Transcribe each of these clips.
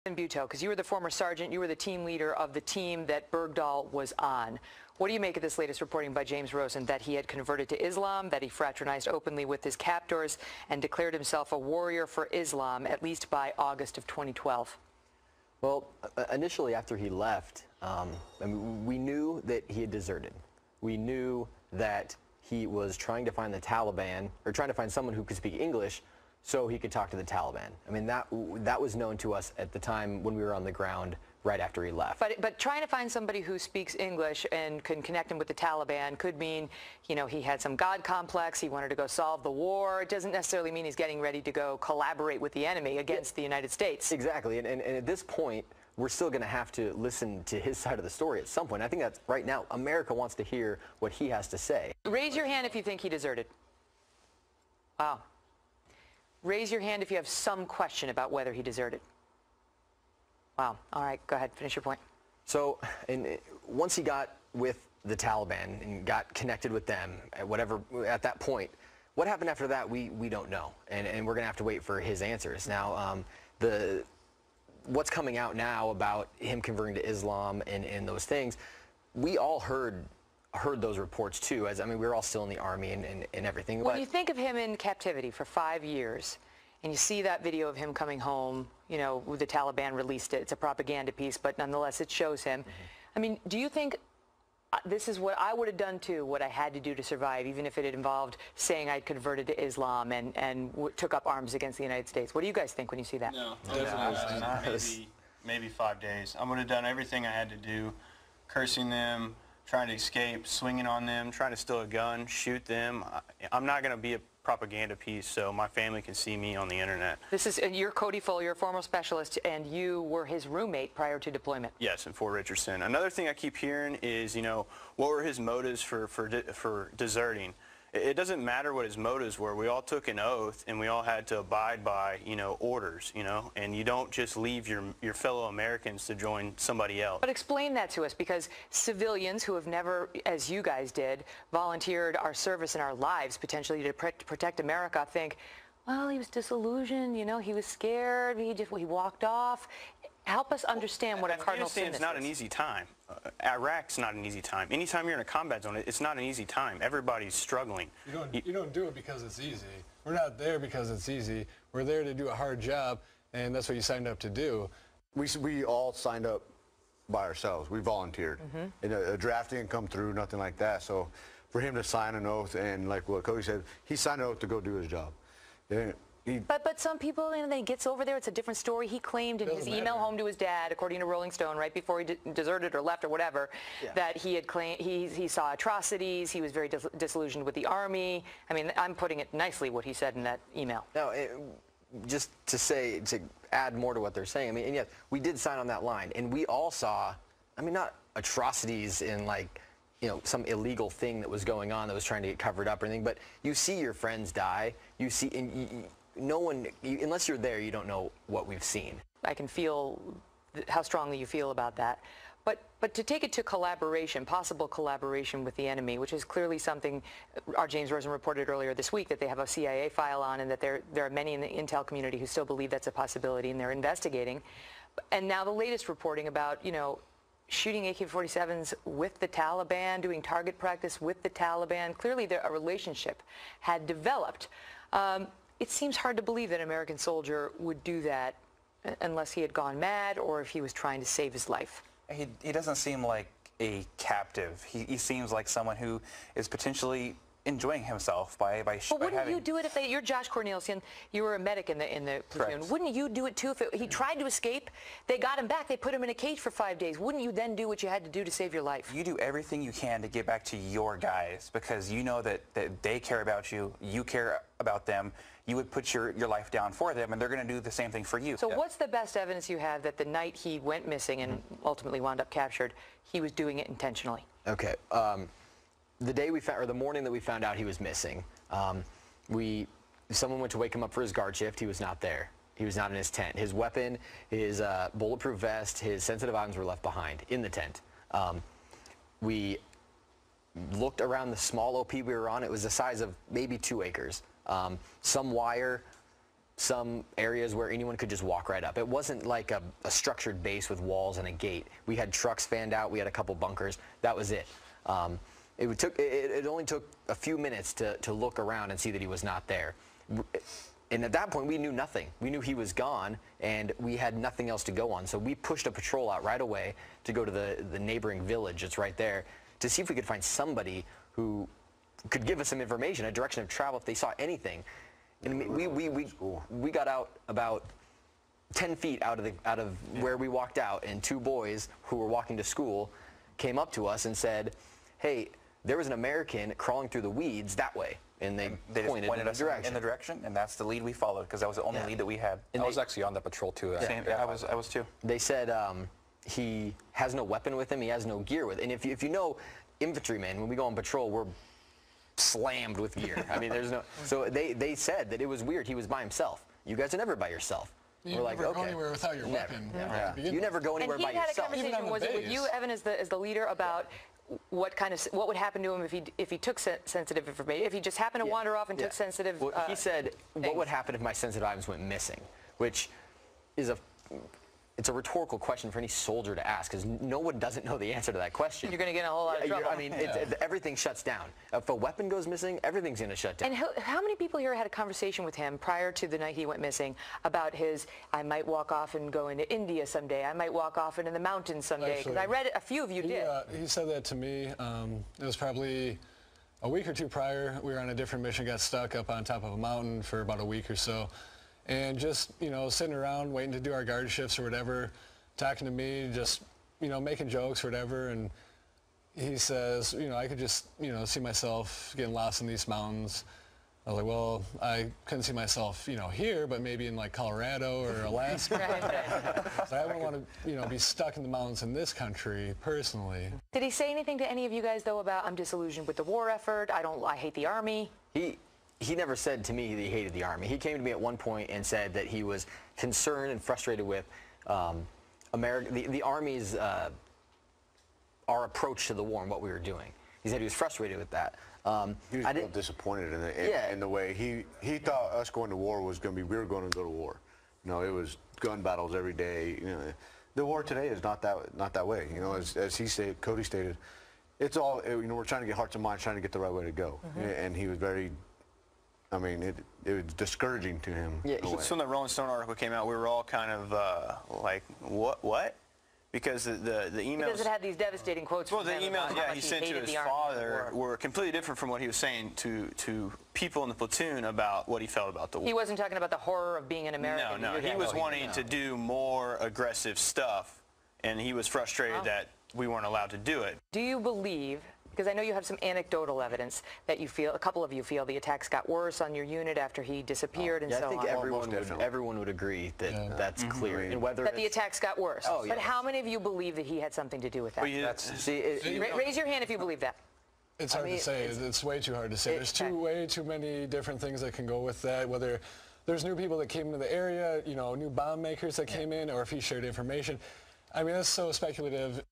Buto, because you were the former sergeant, you were the team leader of the team that Bergdahl was on. What do you make of this latest reporting by James Rosen that he had converted to Islam, that he fraternized openly with his captors, and declared himself a warrior for Islam, at least by August of 2012? Well, initially after he left, I mean, we knew that he had deserted. We knew that he was trying to find the Taliban, or trying to find someone who could speak English so he could talk to the Taliban. I mean, that was known to us at the time when we were on the ground right after he left. But trying to find somebody who speaks English and can connect him with the Taliban could mean, you know, he had some God complex, he wanted to go solve the war. It doesn't necessarily mean he's getting ready to go collaborate with the enemy against the United States. Exactly, and at this point, we're still going to have to listen to his side of the story at some point. I think that's right now, America wants to hear what he has to say. Raise your hand if you think he deserted. Wow. Raise your hand if you have some question about whether he deserted. Wow. All right, go ahead, finish your point. So, once he got with the Taliban and got connected with them, at that point, what happened after that, we don't know, and we're going to have to wait for his answers. Now, what's coming out now about him converting to Islam and those things, we all heard those reports too. I mean, we were all still in the army and everything. When you think of him in captivity for 5 years, and you see that video of him coming home, you know, the Taliban released it. It's a propaganda piece, but nonetheless, it shows him. I mean, do you think this is what I would have done too, what I had to do to survive, even if it had involved saying I'd converted to Islam and took up arms against the United States? What do you guys think when you see that? No, definitely maybe 5 days. I would have done everything I had to do, cursing them, trying to escape, swinging on them, trying to steal a gun, shoot them. I'm not going to be a propaganda piece so my family can see me on the internet. You're Cody Full, you're a former specialist, and you were his roommate prior to deployment. Yes, in Fort Richardson. Another thing I keep hearing is, you know, what were his motives for deserting? It doesn't matter what his motives were. We all took an oath, and we all had to abide by, you know, orders, you know, and you don't just leave your fellow Americans to join somebody else. But explain that to us, because civilians who have never, as you guys did, volunteered our service and our lives potentially to protect America think, well, he was disillusioned, you know, he was scared, he walked off. Help us understand what a cardinal sin is. Afghanistan's not an easy time. Iraq's not an easy time. Anytime you're in a combat zone, it's not an easy time. Everybody's struggling. You don't do it because it's easy. We're not there because it's easy. We're there to do a hard job, and that's what you signed up to do. We all signed up by ourselves. We volunteered. And a draft didn't come through, nothing like that. So for him to sign an oath, and like what Cody said, he signed an oath to go do his job. But some people, you know, he gets over there, it's a different story. He claimed in his email home to his dad, according to Rolling Stone, right before he deserted or left or whatever, that he had claimed he saw atrocities, he was very disillusioned with the army. I mean, I'm putting it nicely what he said in that email. No, just to add more to what they're saying, I mean, and yes, we did sign on that line, and we all saw, I mean, not atrocities in like, you know, some illegal thing that was going on that was trying to get covered up or anything, but you see your friends die, you see, and no one, unless you're there, you don't know what we've seen. I can feel how strongly you feel about that. But to take it to collaboration, possible collaboration with the enemy, which is clearly something our James Rosen reported earlier this week that they have a CIA file on, and that there are many in the intel community who still believe that's a possibility, and they're investigating. And now the latest reporting about, you know, shooting AK-47s with the Taliban, doing target practice with the Taliban. Clearly a relationship had developed. It seems hard to believe that an American soldier would do that unless he had gone mad or if he was trying to save his life. He doesn't seem like a captive. He seems like someone who is potentially enjoying himself by But wouldn't you do it if you're Josh Corneliuson, you were a medic in the platoon. Correct. Wouldn't you do it too if he tried to escape, they got him back, they put him in a cage for 5 days? Wouldn't you then do what you had to do to save your life? You do everything you can to get back to your guys because you know that they care about you, you care about them. You would put your life down for them, and they're going to do the same thing for you. So what's the best evidence you have that the night he went missing and ultimately wound up captured, he was doing it intentionally? Okay. The day we found, or the morning that we found out he was missing, someone went to wake him up for his guard shift. He was not there. He was not in his tent. His weapon, his bulletproof vest, his sensitive items were left behind in the tent. We looked around the small OP we were on. It was the size of maybe 2 acres. Some wire, some areas where anyone could just walk right up. It wasn't like a structured base with walls and a gate. We had trucks fanned out. We had a couple bunkers. That was it. It only took a few minutes to look around and see that he was not there. And at that point, we knew nothing. We knew he was gone, and we had nothing else to go on. So we pushed a patrol out right away to go to the neighboring village that's right there to see if we could find somebody who could give us some information, a direction of travel if they saw anything. And we got out about 10 feet out of where we walked out, and two boys who were walking to school came up to us and said, "Hey, there was an American crawling through the weeds that way." And they pointed in the direction, and that's the lead we followed because that was the only lead that we had. And I was actually on the patrol too. I was too. They said he has no weapon with him. He has no gear with him. And if you know infantrymen, when we go on patrol, we're slammed with gear. I mean, there's no. So they said that it was weird. He was by himself. You guys are never by yourself. You never go anywhere without your weapon. You never go anywhere by yourself. And he had a conversation. Was it with you, Evan, as the leader, about what would happen to him if he took sensitive information? If he just happened to wander off and took sensitive. Well, he said, "What would happen if my sensitive items went missing?" Which is it's a rhetorical question for any soldier to ask, because no one doesn't know the answer to that question. You're going to get in a whole lot of trouble. I mean, everything shuts down. If a weapon goes missing, everything's going to shut down. And how many people here had a conversation with him prior to the night he went missing about I might walk off and go into India someday. I might walk off into the mountains someday. Because I read a few of you did. He said that to me. It was probably a week or two prior. We were on a different mission, got stuck up on top of a mountain for about a week or so. And just, sitting around waiting to do our guard shifts or whatever, talking to me, just, making jokes or whatever. And he says, I could just, see myself getting lost in these mountains. I was like, well, I couldn't see myself, here, but maybe in like Colorado or Alaska. So I wouldn't want to, be stuck in the mountains in this country personally. Did he say anything to any of you guys, though, about I'm disillusioned with the war effort, I hate the Army? He never said to me that he hated the Army. He came to me at one point and said that he was concerned and frustrated with the Army's our approach to the war and what we were doing. He said he was frustrated with that. He was real disappointed in the way he thought us going to war was going to be we were going to go to war. It was gun battles every day. The war today is not that way. As he said, Cody stated, it's all we're trying to get hearts and minds, trying to get the right way to go. And he was very. I mean, it was discouraging to him. Yeah. So when the Rolling Stone article came out, we were all kind of like, what? Because the emails. Because it had these devastating quotes. Well, the emails, he sent to his father were completely different from what he was saying to people in the platoon about what he felt about the war. He wasn't talking about the horror of being an American. No. He was wanting to do more aggressive stuff, and he was frustrated that we weren't allowed to do it. Do you believe? Because I know you have some anecdotal evidence that a couple of you feel the attacks got worse on your unit after he disappeared and so on. I think everyone would agree that that's clear. And whether that the attacks got worse. But how many of you believe that he had something to do with that? Well, raise your hand if you believe that. It's hard to say. It's way too hard to say. There's way too many different things that can go with that, whether there's new people that came into the area, new bomb makers that came in, or if he shared information. I mean, that's so speculative.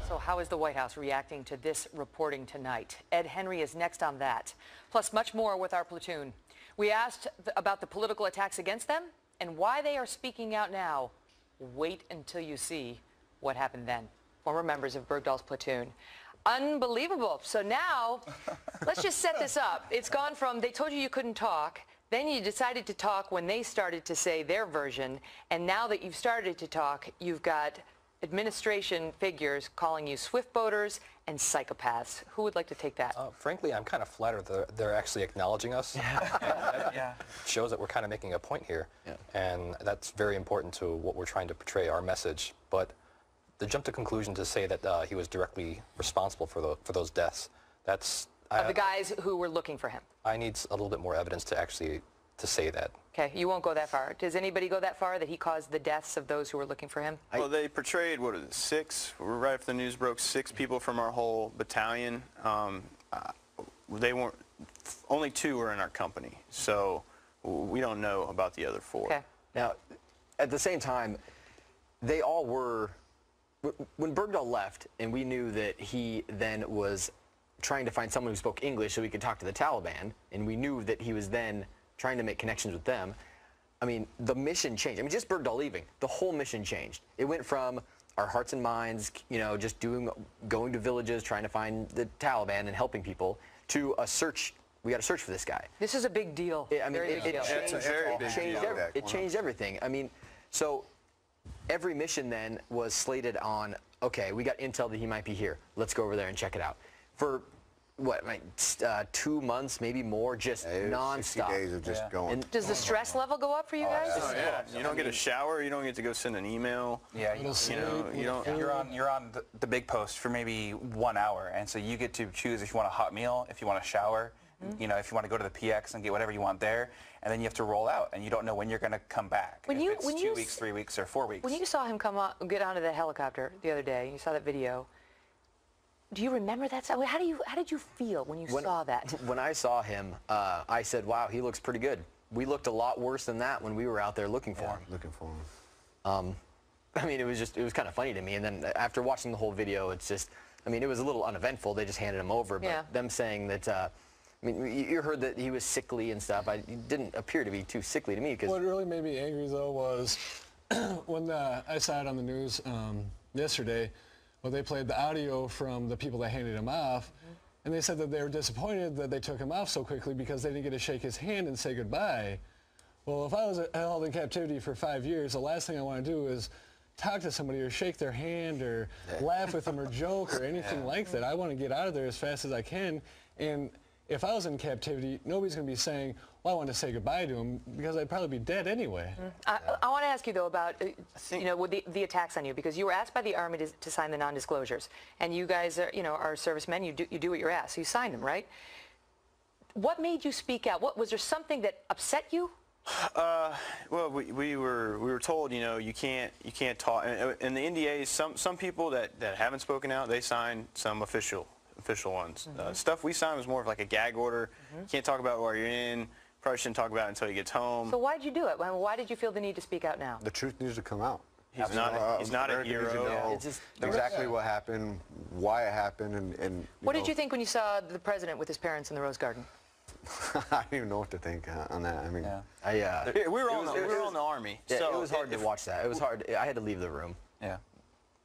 So how is the White House reacting to this reporting tonight? Ed Henry is next on that, plus much more with our platoon. We asked about the political attacks against them and why they are speaking out now. Wait until you see what happened then. Former members of Bergdahl's platoon. Unbelievable. So now, let's just set this up. It's gone from they told you couldn't talk, then you decided to talk when they started to say their version, and now that you've started to talk, you've got administration figures calling you swift boaters and psychopaths. Who would like to take that? Frankly, I'm kind of flattered that they're actually acknowledging us. That shows that we're kind of making a point here. And that's very important to what we're trying to portray, our message. But to jump to conclusion to say that he was directly responsible for those deaths, that's... Of the guys who were looking for him. I need a little bit more evidence to actually say that. Okay, you won't go that far. Does anybody go that far, that he caused the deaths of those who were looking for him? Well, they portrayed, right after the news broke, 6 people from our whole battalion. They weren't, only 2 were in our company, so we don't know about the other 4. Okay. Now, at the same time, they all were, when Bergdahl left, and we knew that he then was trying to find someone who spoke English so he could talk to the Taliban, and we knew that he was then trying to make connections with them. I mean, the mission changed. I mean, just Bergdahl leaving, the whole mission changed. It went from our hearts and minds, just going to villages, trying to find the Taliban and helping people, to a search. We got to search for this guy. This is a big deal. It changed everything. I mean, so every mission then was slated on, okay, we got intel that he might be here. Let's go over there and check it out. For what, like 2 months, maybe more, just nonstop. 60 days of just going. And does the stress level go up for you guys? Oh, yeah. You don't get a shower. You don't get to go send an email. Yeah, you don't. You're on the big post for maybe 1 hour, and so you get to choose if you want a hot meal, if you want a shower, if you want to go to the PX and get whatever you want there, and then you have to roll out, and you don't know when you're going to come back. If it's 2 weeks, 3 weeks, or 4 weeks. When you saw him get onto the helicopter the other day, you saw that video. Do you remember that? How did you feel when you saw that? When I saw him, I said, "Wow, he looks pretty good." We looked a lot worse than that when we were out there looking for him. I mean, it was kind of funny to me. And then after watching the whole video, it's just, I mean, it was a little uneventful. They just handed him over. But them saying that, I mean, you heard that he was sickly and stuff. It didn't appear to be too sickly to me. What really made me angry, though, was when I saw it on the news yesterday. Well, they played the audio from the people that handed him off, and they said that they were disappointed that they took him off so quickly because they didn't get to shake his hand and say goodbye. Well, if I was held in captivity for 5 years, the last thing I want to do is talk to somebody or shake their hand or laugh with them or joke or anything like that. I want to get out of there as fast as I can, and if I was in captivity, nobody's going to be saying, well, I want to say goodbye to him, because I'd probably be dead anyway. I want to ask you, though, about with the attacks on you, because you were asked by the Army to sign the non-disclosures, and you guys are servicemen. You do what you're asked, so you signed them, right? What made you speak out? Was there something that upset you? Well, we were told, you can't talk. And the NDAs, some people that haven't spoken out, they signed some official ones. Stuff we signed was more of like a gag order. You can't talk about where you're in. Probably shouldn't talk about it until he gets home. So why did you do it? Why did you feel the need to speak out now? The truth needs to come out. He's not a hero. It's just exactly what happened, why it happened, and what did you think when you saw the president with his parents in the Rose Garden? I don't even know what to think on that. I mean, we were on the Army. Yeah, so it was hard to watch that. It was hard. I had to leave the room. Yeah.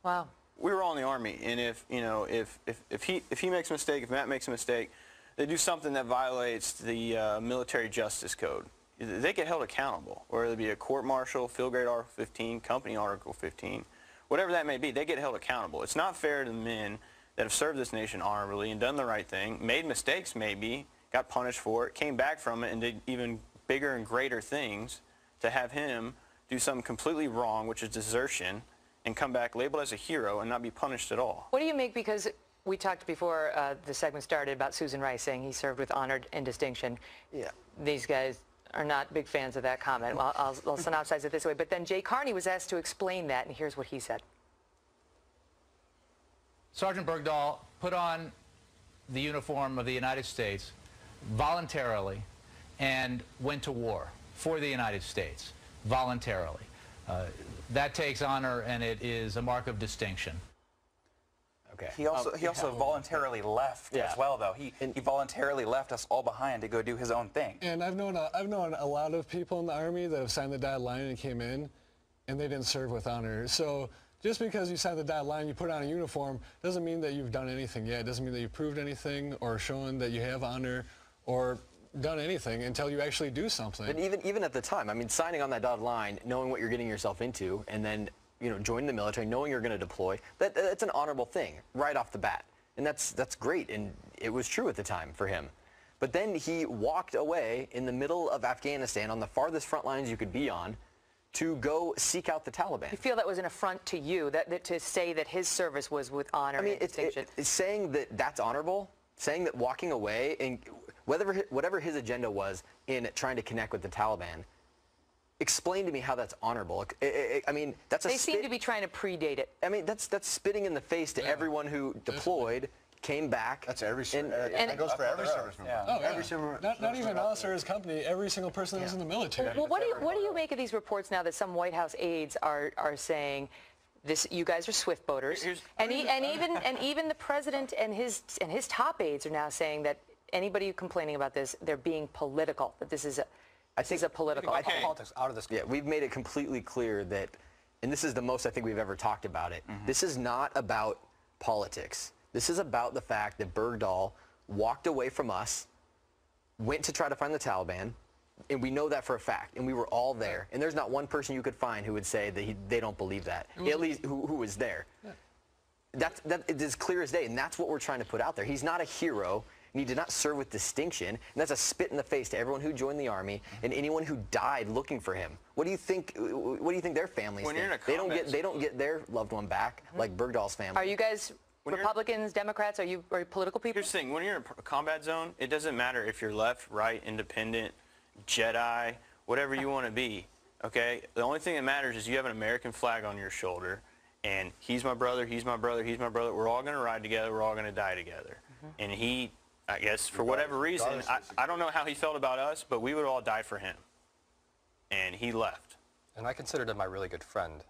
Wow. We were all in the Army, and if he makes a mistake, if Matt makes a mistake, they do something that violates the military justice code, they get held accountable, whether it be a court-martial, field grade Article 15, company Article 15, whatever that may be, they get held accountable. It's not fair to the men that have served this nation honorably and done the right thing, made mistakes maybe, got punished for it, came back from it and did even bigger and greater things, to have him do something completely wrong, which is desertion, and come back labeled as a hero and not be punished at all. What do you make, because we talked before the segment started about Susan Rice saying he served with honor and distinction. Yeah. These guys are not big fans of that comment. Well, I'll synopsize it this way. But then Jay Carney was asked to explain that, and here's what he said. Sergeant Bergdahl put on the uniform of the United States voluntarily and went to war for the United States voluntarily. That takes honor, and it is a mark of distinction. Okay. He also voluntarily left as well, though. He voluntarily left us all behind to go do his own thing. And I've known a lot of people in the Army that have signed the dotted line and came in, and they didn't serve with honor. So just because you signed the dotted line, you put on a uniform, doesn't mean that you've done anything yet. It doesn't mean that you've proved anything or shown that you have honor or done anything until you actually do something. But even at the time, I mean, signing on that dotted line, knowing what you're getting yourself into, and then joining the military, knowing you're going to deploy, that's an honorable thing right off the bat, and that's great, and it was true at the time for him. But then he walked away in the middle of Afghanistan, on the farthest front lines you could be on, to go seek out the Taliban. You feel that was an affront to you, that to say that his service was with honor and distinction? It's saying that that's honorable, saying that walking away, and whatever his agenda was in trying to connect with the Taliban, explain to me how that's honorable. I mean, that's They seem to be trying to predate it. I mean, that's spitting in the face to everyone who deployed, came back. That's every that goes for every service member. Oh, yeah. Not even us or his company, every single person that was in the military. Well, what do you make of these reports now that some White House aides are saying, you guys are swift boaters, and even the president and his top aides are now saying that anybody complaining about this, they're being political, that this is I think This is a political. Okay. Politics out of this. Yeah, we've made it completely clear that, and this is the most I think we've ever talked about it. This is not about politics. This is about the fact that Bergdahl walked away from us, went to try to find the Taliban, and we know that for a fact, and we were all there. And there's not one person you could find who would say that they don't believe that, at least who was there. Yeah. That is as clear as day, and that's what we're trying to put out there. He's not a hero, and he did not serve with distinction, and that's a spit in the face to everyone who joined the Army and anyone who died looking for him. What do you think their families think? They don't get their loved one back like Bergdahl's family. Are you guys Republicans, Democrats? Are you political people? Here's the thing. When you're in a combat zone, it doesn't matter if you're left, right, independent, Jedi, whatever you want to be, okay? The only thing that matters is you have an American flag on your shoulder, and he's my brother, he's my brother, he's my brother. We're all going to ride together. We're all going to die together. And he, I guess, for whatever reason, I don't know how he felt about us, but we would all die for him. And he left. And I considered him my really good friend,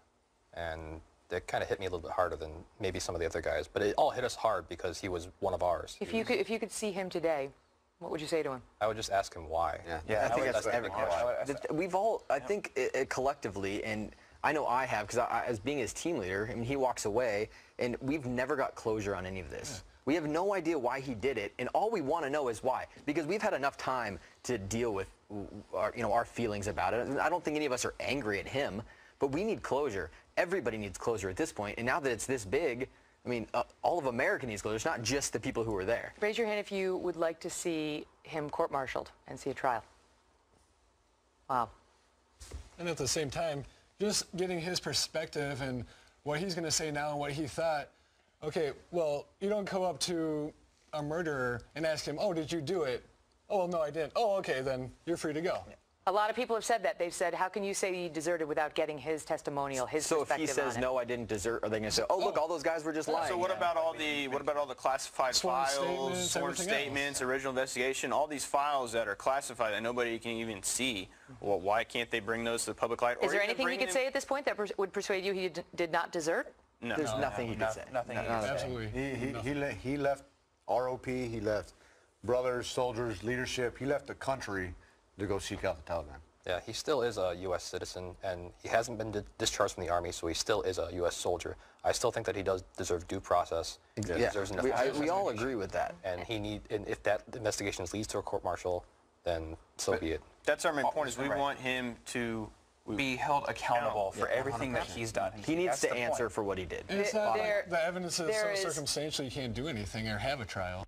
and that kind of hit me a little bit harder than maybe some of the other guys. But it all hit us hard because he was one of ours. If you could see him today, what would you say to him? I would just ask him why. Yeah, I think that's every question. We've all, I think, collectively, and I know I have, because as being his team leader, I mean, he walks away, and we've never got closure on any of this. Yeah. We have no idea why he did it, and all we want to know is why, because we've had enough time to deal with our feelings about it. I don't think any of us are angry at him, but we need closure. Everybody needs closure at this point, and now that it's this big, I mean, all of America needs closure. It's not just the people who were there. Raise your hand if you would like to see him court-martialed and see a trial. Wow. And at the same time, just getting his perspective and what he's going to say now and what he thought, okay, well, you don't go up to a murderer and ask him, oh, did you do it? Oh, well, no, I didn't. Oh, okay, then you're free to go. A lot of people have said that. They've said, how can you say he deserted without getting his testimonial, his perspective on it? So if he says, no, I didn't desert, are they going to say, oh, look, all those guys were just lying? So what about all the classified files, sworn statements, original investigation, all these files that are classified that nobody can even see? Well, why can't they bring those to the public light? Is there anything he could say at this point that would persuade you he did not desert? No. There's nothing he could say. Nothing. Absolutely. He left ROP, he left brothers, soldiers, leadership. He left the country to go seek out the Taliban. Yeah, he still is a U.S. citizen, and he hasn't been discharged from the Army, so he still is a U.S. soldier. I still think that he does deserve due process. Yeah, we all agree with that. And and if that investigation leads to a court-martial, then so be it. That's our main point, is we want him to be held accountable for everything that he's done. He needs to answer for what he did. And it's not like the evidence is so circumstantial you can't do anything or have a trial.